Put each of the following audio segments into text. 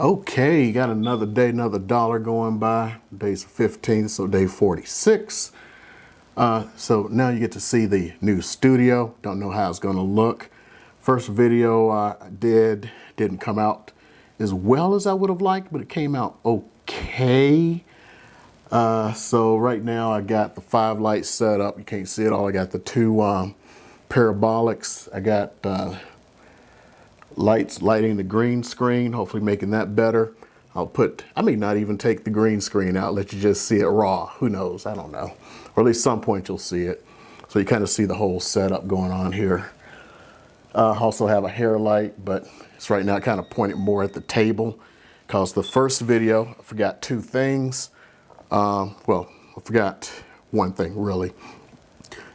Okay, got another day, another dollar going by. Day's 15th, so day 46. So now you get to see the new studio. Don't know how it's going to look. First video I didn't come out as well as I would have liked, but it came out okay. So right now I got the 5 lights set up. You can't see it all. I got the 2 parabolics. I got lights lighting the green screen, hopefully making that better. I may not even take the green screen out, let you just see it raw. Who knows? I don't know. Or at least some point you'll see it. So you kind of see the whole setup going on here. Also have a hair light, but it's right now kind of pointed more at the table because the first video, I forgot 2 things. Well, I forgot one thing really.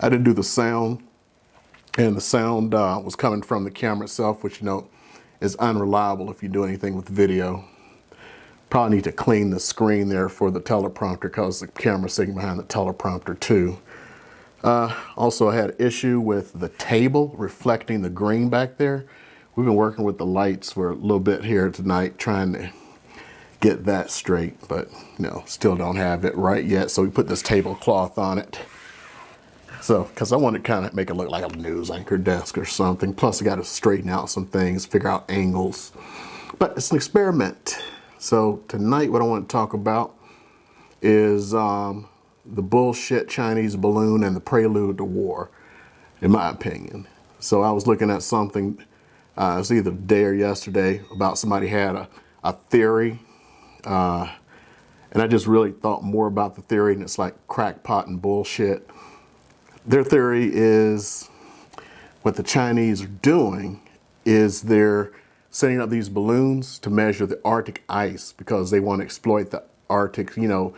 I didn't do the sound. And the sound was coming from the camera itself, which, you know, is unreliable if you do anything with video. Probably need to clean the screen there for the teleprompter because the camera's sitting behind the teleprompter too. Also, I had an issue with the table reflecting the green back there. We've been working with the lights for a little bit here tonight, trying to get that straight, but, you know, still don't have it right yet. So we put this tablecloth on it. So, because I want to kind of make it look like a news anchor desk or something. Plus, I got to straighten out some things, figure out angles. But it's an experiment. So, tonight, what I want to talk about is the bullshit Chinese balloon and the prelude to war, in my opinion. So, I was looking at something, it was either today or yesterday, about somebody had a theory. And I just really thought more about the theory, and it's like crackpot and bullshit. Their theory is what the Chinese are doing is they're setting up these balloons to measure the Arctic ice because they want to exploit the Arctic. You know,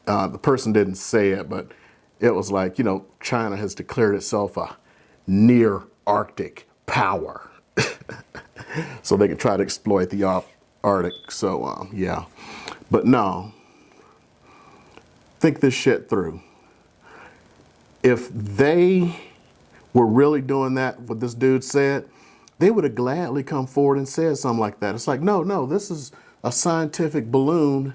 the person didn't say it, but it was like, you know, China has declared itself a near Arctic power. So they can try to exploit the Arctic. So, yeah. But no, think this shit through. If they were really doing that, what this dude said, they would have gladly come forward and said something like that. It's like, no, this is a scientific balloon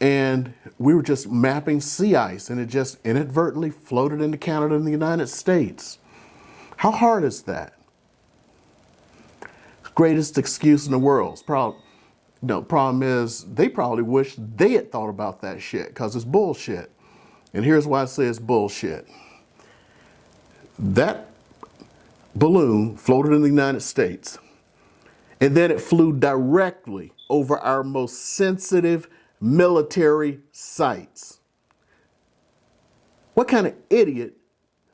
and we were just mapping sea ice and it just inadvertently floated into Canada and the United States. How hard is that? Greatest excuse in the world. Problem is they probably wish they had thought about that shit because it's bullshit. And here's why I say it's bullshit. That balloon floated in the United States, and then it flew directly over our most sensitive military sites. What kind of idiot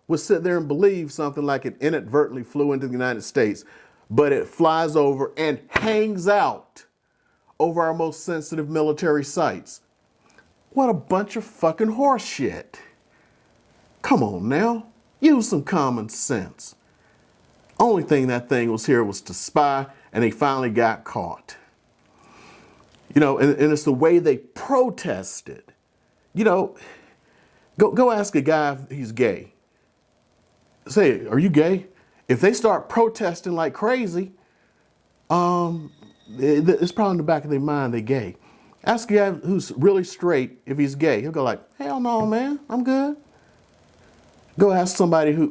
would sit there and believe something like it inadvertently flew into the United States, but it flies over and hangs out over our most sensitive military sites? What a bunch of fucking horse shit. Come on now. Use some common sense. Only thing that thing was here was to spy, and they finally got caught. You know, and it's the way they protested. You know, go ask a guy if he's gay. Say, are you gay? If they start protesting like crazy, it's probably in the back of their mind they're gay. Ask a guy who's really straight if he's gay. He'll go like, hell no, man, I'm good. Go ask somebody who,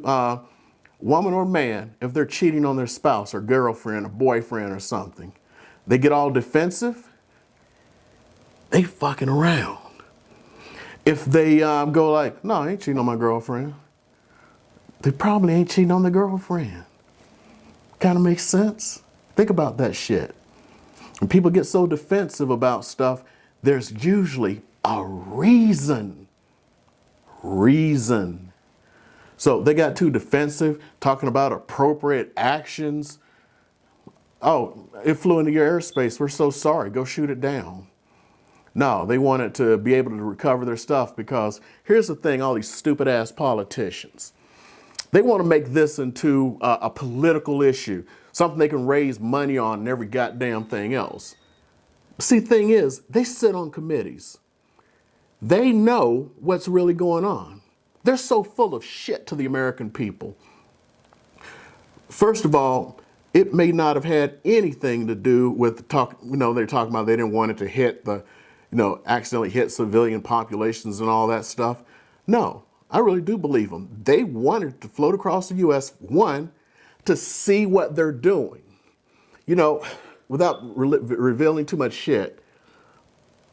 woman or man, if they're cheating on their spouse or girlfriend or boyfriend or something. They get all defensive. They fucking around. If they go like, no, I ain't cheating on my girlfriend. They probably ain't cheating on their girlfriend. Kind of makes sense. Think about that shit. When people get so defensive about stuff, there's usually a reason. So they got too defensive, talking about appropriate actions. Oh, it flew into your airspace. We're so sorry. Go shoot it down. No, they wanted to be able to recover their stuff because here's the thing, all these stupid ass politicians. They want to make this into a political issue, something they can raise money on and every goddamn thing else. See, thing is, they sit on committees. They know what's really going on. They're so full of shit to the American people. First of all, It may not have had anything to do with the talk, they're talking about they didn't want it to hit the, accidentally hit civilian populations and all that stuff. No, I really do believe them. They wanted to float across the U.S., one, to see what they're doing. Without revealing too much shit,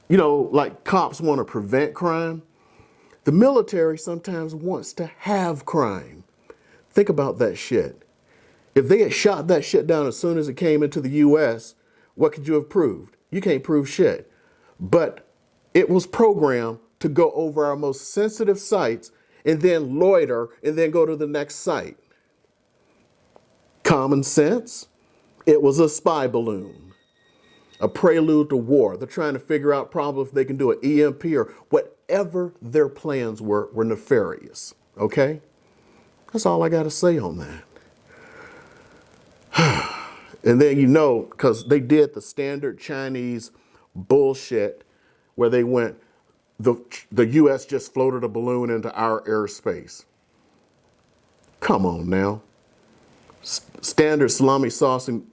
like cops want to prevent crime. The military sometimes wants to have crime. Think about that shit. If they had shot that shit down as soon as it came into the U.S., what could you have proved? You can't prove shit. But it was programmed to go over our most sensitive sites and then loiter and then go to the next site. Common sense? It was a spy balloon, a prelude to war. They're trying to figure out probably if they can do an EMP or whatever their plans were nefarious. Okay? That's all I got to say on that. And then because they did the standard Chinese bullshit where they went, the U.S. just floated a balloon into our airspace. Come on now. Standard salami slicing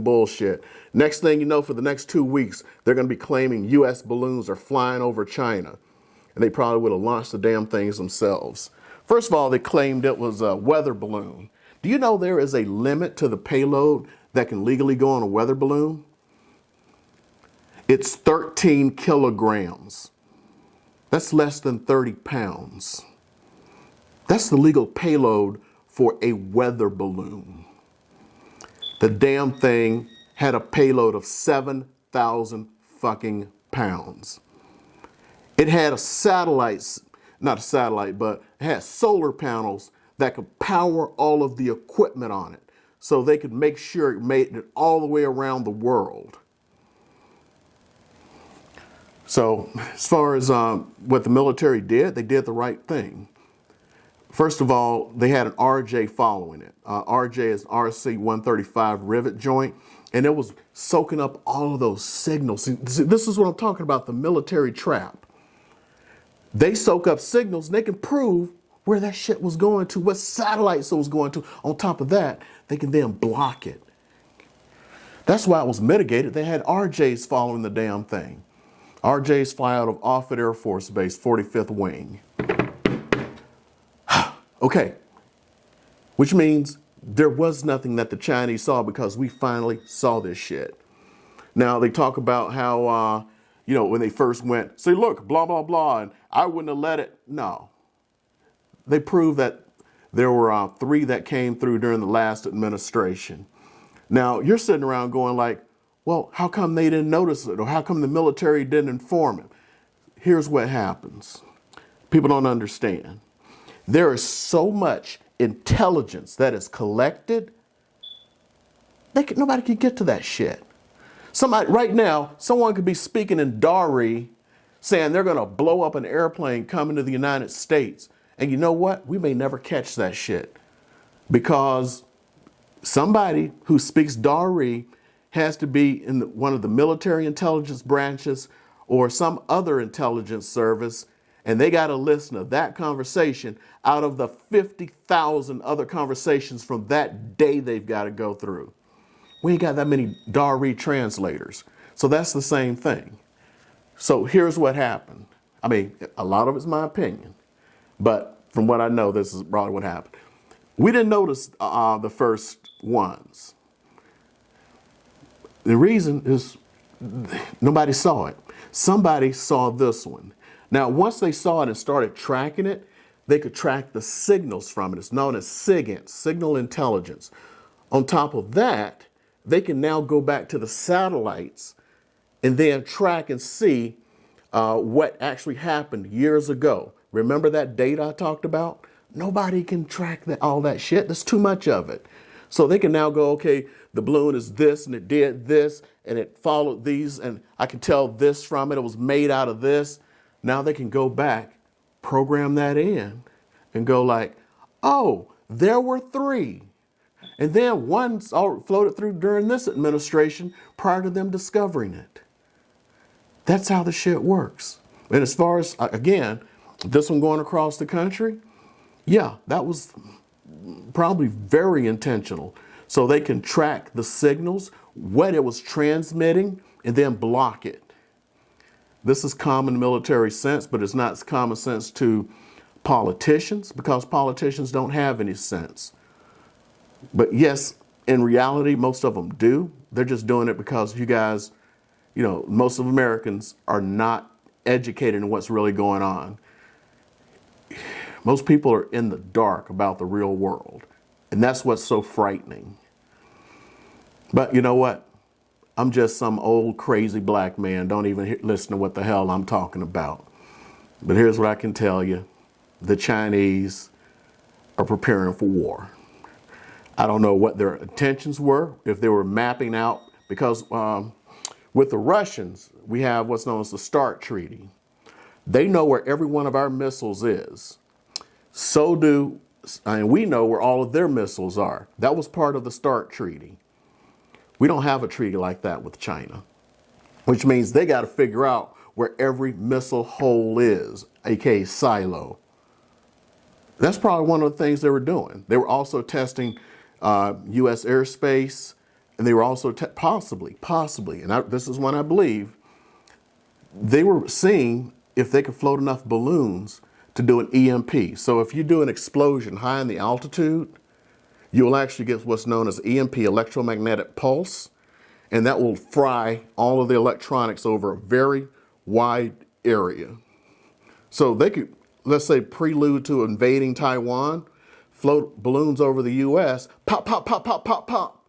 bullshit. Next thing you know, for the next 2 weeks, they're going to be claiming U.S. balloons are flying over China. And they probably would have launched the damn things themselves. First of all, they claimed it was a weather balloon. Do you know there is a limit to the payload that can legally go on a weather balloon? It's 13 kilograms. That's less than 30 pounds. That's the legal payload for a weather balloon. The damn thing had a payload of 7,000 fucking pounds. It had not a satellite, but it had solar panels that could power all of the equipment on it so they could make sure it made it all the way around the world. So as far as what the military did, they did the right thing. First of all, they had an RJ following it. RJ is RC-135 rivet joint, and it was soaking up all of those signals. See, this is what I'm talking about, the military trap. They soak up signals, and they can prove where that shit was going to, what satellites it was going to. On top of that, they can then block it. That's why it was mitigated. They had RJs following the damn thing. RJs fly out of Offutt Air Force Base, 45th Wing. Okay, which means there was nothing that the Chinese saw because we finally saw this shit. Now, they talk about how, when they first went, say, look, blah, blah, blah, and I wouldn't have let it. No. They proved that there were 3 that came through during the last administration. Now, you're sitting around going like, well, how come they didn't notice it? Or how come the military didn't inform him? Here's what happens. People don't understand. There is so much intelligence that is collected, nobody can get to that shit. Right now, someone could be speaking in Dari saying they're going to blow up an airplane coming to the United States. And you know what? We may never catch that shit because somebody who speaks Dari has to be in one of the military intelligence branches or some other intelligence service, and they got to listen to that conversation out of the 50,000 other conversations from that day they've got to go through. We ain't got that many Dari translators. So that's the same thing. So here's what happened. I mean, a lot of it's my opinion, but from what I know, this is probably what happened. We didn't notice the first ones. The reason is nobody saw it. Somebody saw this one. Now, once they saw it and started tracking it, they could track the signals from it. It's known as SIGINT, signal intelligence. On top of that, they can now go back to the satellites and then track and see what actually happened years ago. Remember that data I talked about? Nobody can track all that shit. There's too much of it. So they can now go, okay, the balloon is this and it did this and it followed these and I can tell this from it. It was made out of this. Now they can go back, program that in and go like, oh, there were 3. And then one floated through during this administration prior to them discovering it. That's how the shit works. And as far as, again, this one going across the country, yeah, that was probably very intentional. So they can track the signals, what it was transmitting, and then block it. This is common military sense, but it's not common sense to politicians because politicians don't have any sense. But yes, in reality, most of them do. They're just doing it because you guys, most of Americans are not educated in what's really going on. Most people are in the dark about the real world. And that's what's so frightening. But you know what? I'm just some old crazy black man. Don't even listen to what the hell I'm talking about. But here's what I can tell you. The Chinese are preparing for war. I don't know what their intentions were, if they were mapping out, because with the Russians, we have what's known as the START Treaty. They know where every one of our missiles is. So do, and we know where all of their missiles are. That was part of the START Treaty. We don't have a treaty like that with China, which means they got to figure out where every missile hole is, aka silo. That's probably one of the things they were doing. They were also testing U.S. airspace, and they were also possibly, and this is one I believe, they were seeing if they could float enough balloons to do an EMP. So if you do an explosion high in the altitude, you will actually get what's known as EMP, electromagnetic pulse, and that will fry all of the electronics over a very wide area. So they could, let's say, prelude to invading Taiwan, float balloons over the U.S., pop, pop, pop, pop, pop, pop.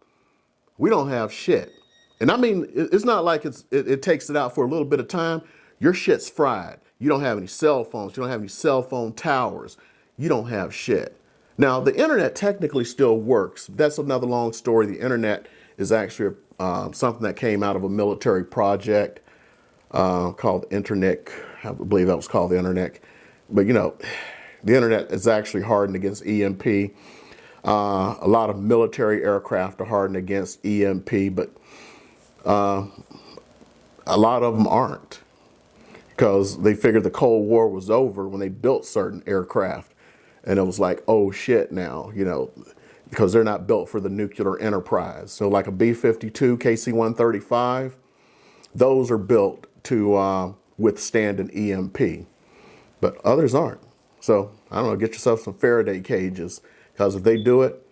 We don't have shit. And I mean, it's not like it takes it out for a little bit of time. Your shit's fried. You don't have any cell phones. You don't have any cell phone towers. You don't have shit. Now, the internet technically still works. That's another long story. The internet is actually something that came out of a military project called Internet. I believe that was called the Internet. But, the internet is actually hardened against EMP. A lot of military aircraft are hardened against EMP, but a lot of them aren't, because they figured the Cold War was over when they built certain aircraft. And it was like, oh shit now, because they're not built for the nuclear enterprise. So like a B-52, KC-135, those are built to withstand an EMP, but others aren't. So I don't know, get yourself some Faraday cages, because if they do it,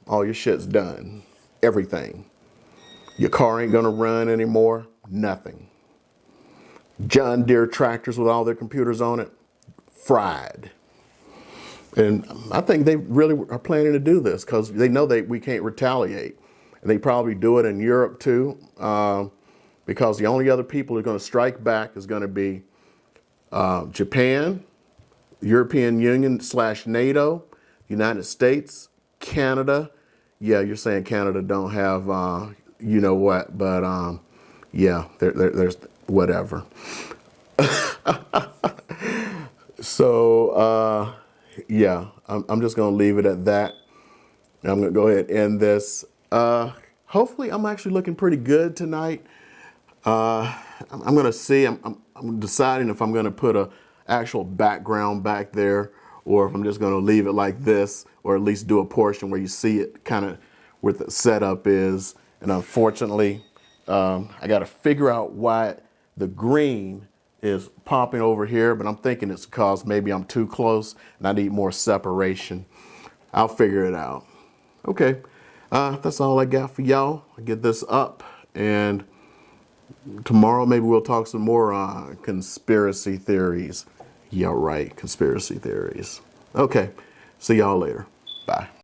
all your shit's done. Everything. Your car ain't gonna run anymore, nothing. John Deere tractors with all their computers on it, fried. And I think they really are planning to do this because they know we can't retaliate. And they probably do it in Europe too, because the only other people who are going to strike back is going to be Japan, European Union / NATO, United States, Canada. Yeah, you're saying Canada don't have you know what, but yeah, there's whatever. So yeah, I'm just going to leave it at that. I'm going to go ahead and end this. Hopefully, I'm actually looking pretty good tonight. I'm going to see. I'm deciding if I'm going to put a actual background back there, or if I'm just going to leave it like this, or at least do a portion where you see it kind of where the setup is. And unfortunately, I got to figure out why the green is popping over here, but I'm thinking it's because maybe I'm too close and I need more separation. I'll figure it out. Okay, that's all I got for y'all. I'll get this up, and tomorrow maybe we'll talk some more conspiracy theories. Yeah, right, conspiracy theories. Okay, see y'all later. Bye.